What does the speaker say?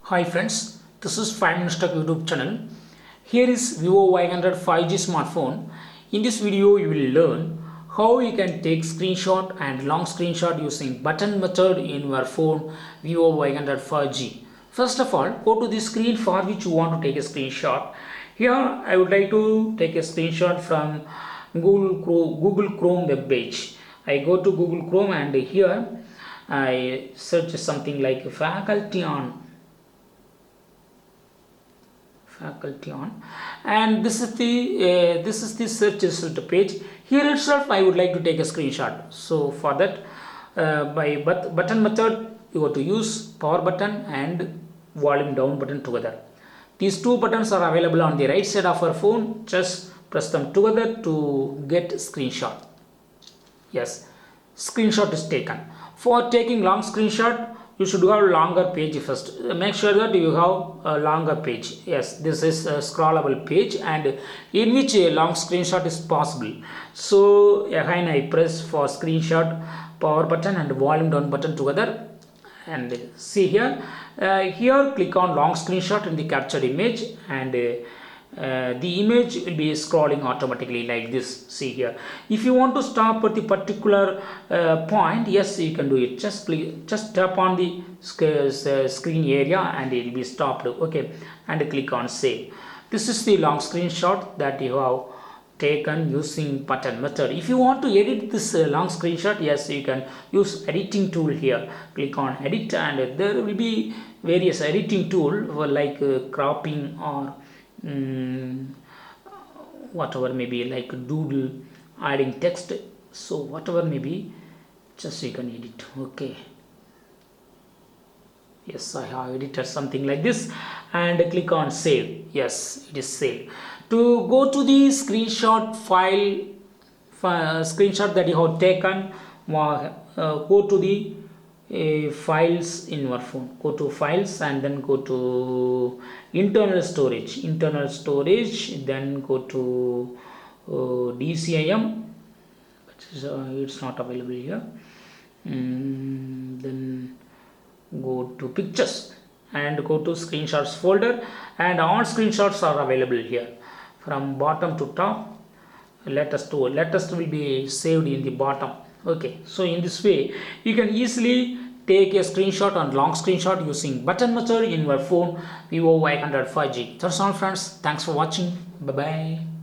Hi friends, this is 5 Minutes Tech YouTube channel. Here is Vivo Y100 5G smartphone. In this video you will learn how you can take screenshot and long screenshot using button method in your phone Vivo Y100 5G. First of all, go to the screen for which you want to take a screenshot. Here I would like to take a screenshot from Google Chrome web page. I go to Google Chrome and here I search something like faculty on, and this is the search result page. Here itself I would like to take a screenshot. So for that, by button method you have to use power button and volume down button together. These two buttons are available on the right side of our phone. Just press them together to get screenshot. Yes, screenshot is taken. For taking long screenshot, you should have longer page first. Make sure that you have a longer page. Yes, this is a scrollable page and in which a long screenshot is possible. So again I press for screenshot, power button and volume down button together, and see here. Here click on long screenshot in the captured image, and the image will be scrolling automatically like this. See here, if you want to stop at the particular point, yes, you can do it. Just tap on the screen area and it will be stopped. Okay, and click on save. This is the long screenshot that you have taken using button method. If you want to edit this long screenshot, yes, you can use editing tool. Here click on edit and there will be various editing tool like cropping or whatever, maybe like doodle, adding text. So whatever maybe, just you can edit. Okay, yes, I have edited something like this, and click on save. Yes, it is saved. To go to the screenshot file, screenshot that you have taken, go to the files in your phone. Go to files and then go to internal storage, then go to DCIM, which is it's not available here. Then go to pictures and go to screenshots folder, and all screenshots are available here from bottom to top. Latest will be saved in the bottom. Okay, so in this way you can easily take a screenshot and long screenshot using button method in your phone Vivo Y100 5G. That's all friends, thanks for watching. Bye bye.